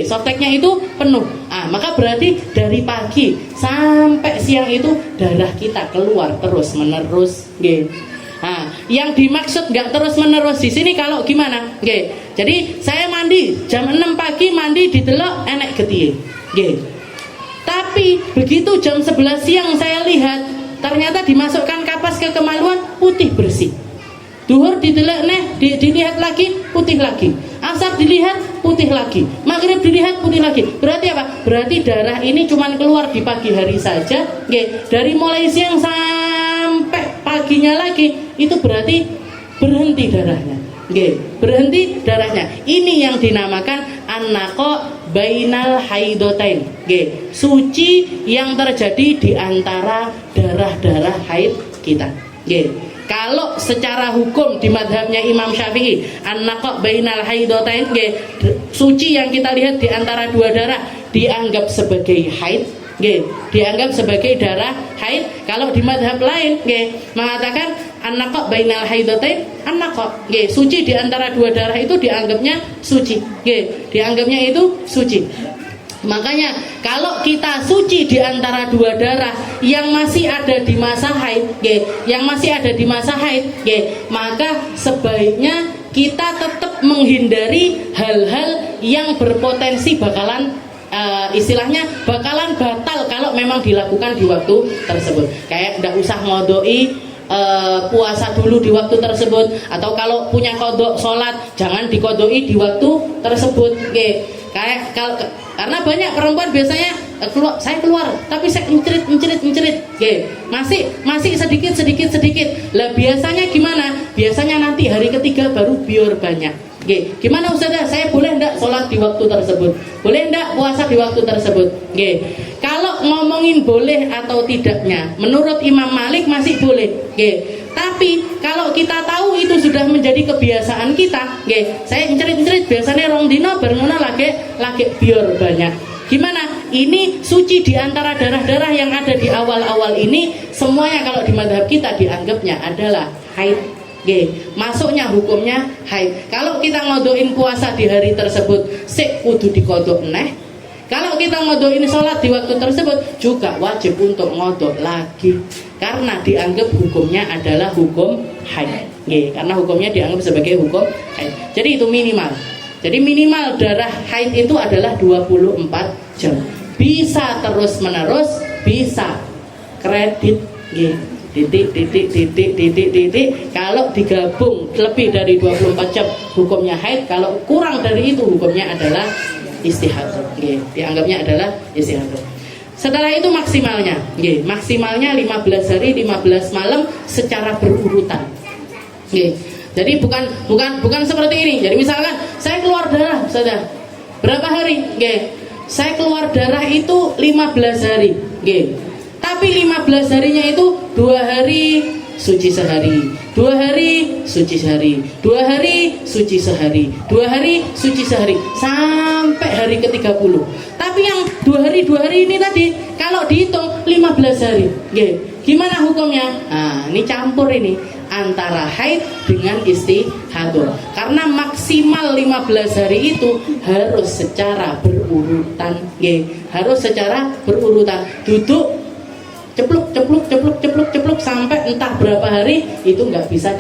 Softteknya itu penuh. Maka berarti dari pagi sampai siang itu darah kita keluar terus menerus. Yang dimaksud nggak terus menerus di sini kalau gimana? Jadi saya mandi jam 6 pagi, mandi didelok enek getihe. Tapi begitu jam 11 siang saya lihat ternyata dimasukkan kapas ke kemaluan putih bersih. Duhur didelok dilihat lagi putih lagi. Asar dilihat putih lagi. Maghrib dilihat putih lagi. Berarti apa? Berarti darah ini cuma keluar di pagi hari saja. Dari mulai siang sampai paginya lagi itu berarti berhenti darahnya. Berhenti darahnya. Ini yang dinamakan an-naqa bainal haidotain. Suci yang terjadi di antara darah-darah haid kita. Kalau secara hukum di madhabnya Imam Syafi'i, an-naqa' bainal haidatain, suci yang kita lihat di antara dua darah dianggap sebagai haid, dianggap sebagai darah haid. Kalau di madhab lain mengatakan an-naqa' bainal haidatain, an-naqa', suci di antara dua darah itu dianggapnya suci, dianggapnya itu suci. Makanya kalau kita suci di antara dua darah yang masih ada di masa haid, yang masih ada di masa haid, maka sebaiknya kita tetap menghindari hal-hal yang berpotensi bakalan istilahnya bakalan batal kalau memang dilakukan di waktu tersebut. Kayak nggak usah ngodoi puasa dulu di waktu tersebut, atau kalau punya kodok sholat jangan dikodoi di waktu tersebut. Kayak karena banyak perempuan biasanya saya keluar tapi saya mencerit, masih sedikit. Lah biasanya gimana? Biasanya nanti hari ketiga baru biar banyak. Gimana Ustazah? Saya boleh enggak sholat di waktu tersebut? Boleh enggak puasa di waktu tersebut? Kalau ngomongin boleh atau tidaknya, menurut Imam Malik masih boleh. Tapi kalau kita tahu itu sudah menjadi kebiasaan kita, saya mencerit biasanya rong dino berngona lagi biar banyak. Gimana? Ini suci di antara darah-darah yang ada di awal-awal ini, semuanya kalau di madhab kita dianggapnya adalah haid. Masuknya hukumnya haid. Kalau kita ngodoin puasa di hari tersebut, sik kudu dikodok neh. Kalau kita ngodoin sholat di waktu tersebut juga wajib untuk ngodok lagi, karena dianggap hukumnya adalah hukum haid. Karena hukumnya dianggap sebagai hukum haid. Jadi itu minimal. Jadi minimal darah haid itu adalah 24 jam. Bisa terus menerus, bisa kredit. Titik. Kalau digabung lebih dari 24 jam hukumnya haid. Kalau kurang dari itu hukumnya adalah istihadah. Dianggapnya adalah istihadah. Setelah itu maksimalnya, maksimalnya 15 hari 15 malam secara berurutan. Jadi bukan seperti ini. Jadi misalkan saya keluar darah, saudara, berapa hari? Saya keluar darah itu 15 hari. Tapi 15 harinya itu 2 hari suci sehari, 2 hari suci sehari, 2 hari suci sehari, 2 hari suci sehari, sampai hari ke-30. Tapi yang 2 hari ini tadi kalau dihitung 15 hari. Gimana hukumnya? Nah, ini campur ini antara haid dengan istihadah. Karena maksimal 15 hari itu harus secara berurutan. Harus secara berurutan. Duduk cepluk sampai entah berapa hari, itu nggak bisa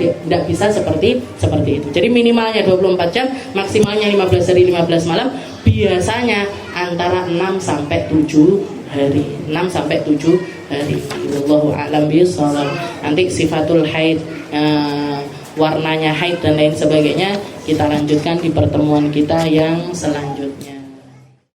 seperti itu. Jadi minimalnya 24 jam, maksimalnya 15 hari 15 malam, biasanya antara 6 sampai 7 hari. 6 sampai 7 hari. Wallahu a'lam bishawab. Nanti sifatul haid, warnanya haid dan lain sebagainya kita lanjutkan di pertemuan kita yang selanjutnya.